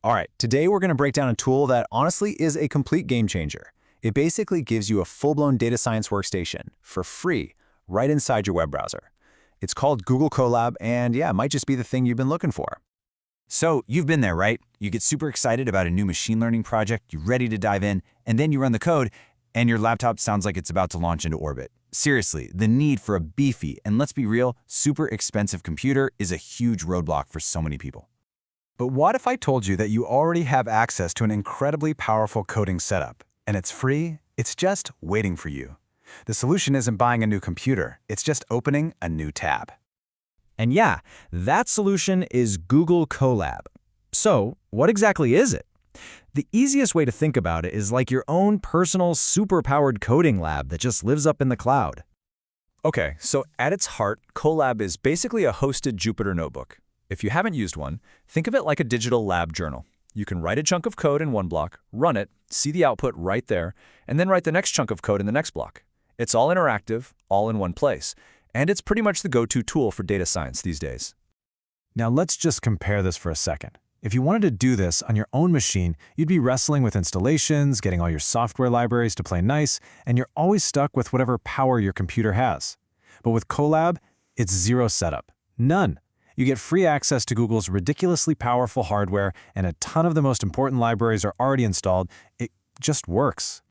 All right, today we're going to break down a tool that honestly is a complete game changer. It basically gives you a full-blown data science workstation for free right inside your web browser. It's called Google Colab, and yeah, it might just be the thing you've been looking for. So you've been there, right? You get super excited about a new machine learning project, you're ready to dive in, and then you run the code, and your laptop sounds like it's about to launch into orbit. Seriously, the need for a beefy, and let's be real, super expensive computer is a huge roadblock for so many people. But what if I told you that you already have access to an incredibly powerful coding setup, and it's free, it's just waiting for you? The solution isn't buying a new computer, it's just opening a new tab. And yeah, that solution is Google Colab. So, what exactly is it? The easiest way to think about it is like your own personal super-powered coding lab that just lives up in the cloud. Okay, so at its heart, Collab is basically a hosted Jupyter notebook. If you haven't used one, think of it like a digital lab journal. You can write a chunk of code in one block, run it, see the output right there, and then write the next chunk of code in the next block. It's all interactive, all in one place, and it's pretty much the go-to tool for data science these days. Now let's just compare this for a second. If you wanted to do this on your own machine, you'd be wrestling with installations, getting all your software libraries to play nice, and you're always stuck with whatever power your computer has. But with Collab, it's zero setup. None. You get free access to Google's ridiculously powerful hardware, and a ton of the most important libraries are already installed. It just works.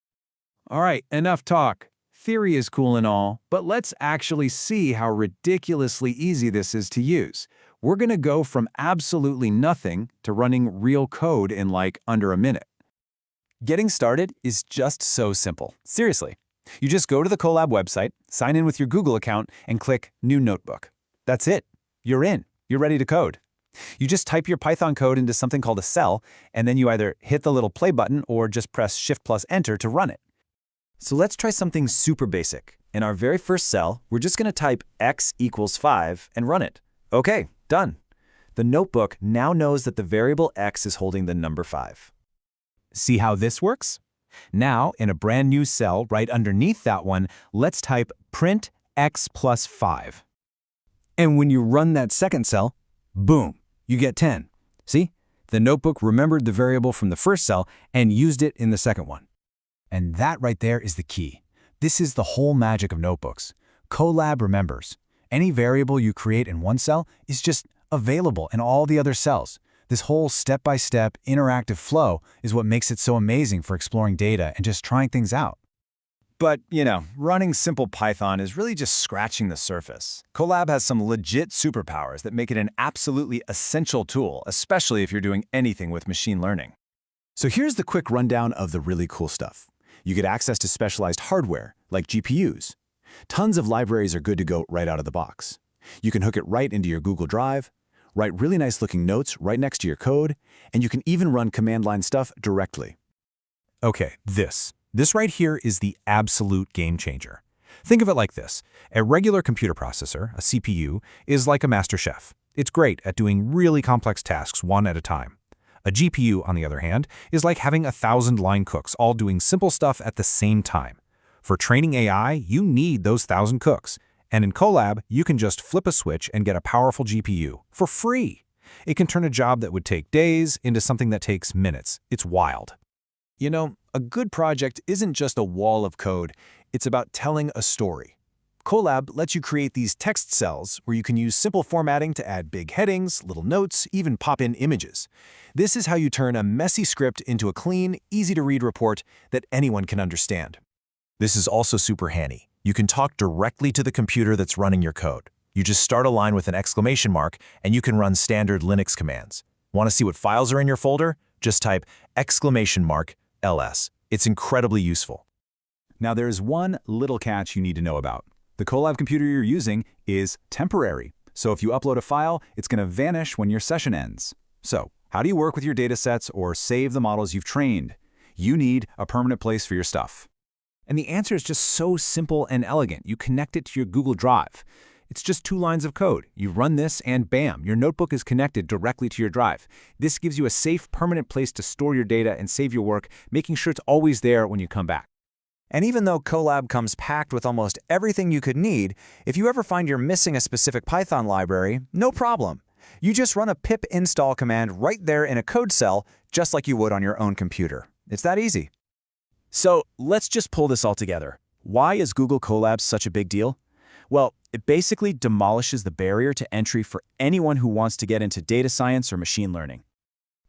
All right, enough talk. Theory is cool and all, but let's actually see how ridiculously easy this is to use. We're going to go from absolutely nothing to running real code in like under a minute. Getting started is just so simple. Seriously. You just go to the Collab website, sign in with your Google account, and click New Notebook. That's it. You're in. You're ready to code. You just type your Python code into something called a cell, and then you either hit the little play button or just press Shift plus Enter to run it. So let's try something super basic. In our very first cell, we're just going to type x equals 5 and run it. Okay, done. The notebook now knows that the variable x is holding the number 5. See how this works? Now, in a brand new cell right underneath that one, let's type print x plus 5. And when you run that second cell, boom, you get 10. See? The notebook remembered the variable from the first cell and used it in the second one. And that right there is the key. This is the whole magic of notebooks. Collab remembers. Any variable you create in one cell is just available in all the other cells. This whole step-by-step interactive flow is what makes it so amazing for exploring data and just trying things out. But, running simple Python is really just scratching the surface. Collab has some legit superpowers that make it an absolutely essential tool, especially if you're doing anything with machine learning. So here's the quick rundown of the really cool stuff. You get access to specialized hardware, like GPUs. Tons of libraries are good to go right out of the box. You can hook it right into your Google Drive, write really nice-looking notes right next to your code, and you can even run command line stuff directly. Okay, this right here is the absolute game changer. Think of it like this. A regular computer processor, a CPU, is like a master chef. It's great at doing really complex tasks one at a time. A GPU, on the other hand, is like having 1,000 line cooks all doing simple stuff at the same time. For training AI, you need those 1,000 cooks. And in Collab, you can just flip a switch and get a powerful GPU for free. It can turn a job that would take days into something that takes minutes. It's wild. A good project isn't just a wall of code. It's about telling a story. Collab lets you create these text cells where you can use simple formatting to add big headings, little notes, even pop in images. This is how you turn a messy script into a clean, easy-to-read report that anyone can understand. This is also super handy. You can talk directly to the computer that's running your code. You just start a line with an exclamation mark, and you can run standard Linux commands. Want to see what files are in your folder? Just type !ls. It's incredibly useful. Now there's one little catch you need to know about. The Collab computer you're using is temporary. So if you upload a file, it's going to vanish when your session ends. So how do you work with your datasets or save the models you've trained? You need a permanent place for your stuff. And the answer is just so simple and elegant. You connect it to your Google Drive. It's just 2 lines of code. You run this and bam, your notebook is connected directly to your drive. This gives you a safe, permanent place to store your data and save your work, making sure it's always there when you come back. And even though Collab comes packed with almost everything you could need, if you ever find you're missing a specific Python library, no problem. You just run a pip install command right there in a code cell, just like you would on your own computer. It's that easy. So let's just pull this all together. Why is Google Colab such a big deal? Well, it basically demolishes the barrier to entry for anyone who wants to get into data science or machine learning.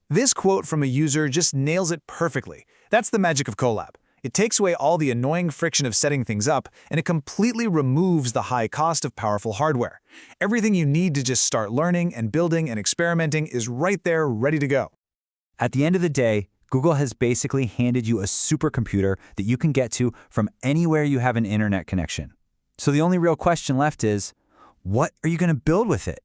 This quote from a user just nails it perfectly. That's the magic of Collab. It takes away all the annoying friction of setting things up, and it completely removes the high cost of powerful hardware. Everything you need to just start learning and building and experimenting is right there, ready to go. At the end of the day, Google has basically handed you a supercomputer that you can get to from anywhere you have an internet connection. So the only real question left is, what are you going to build with it?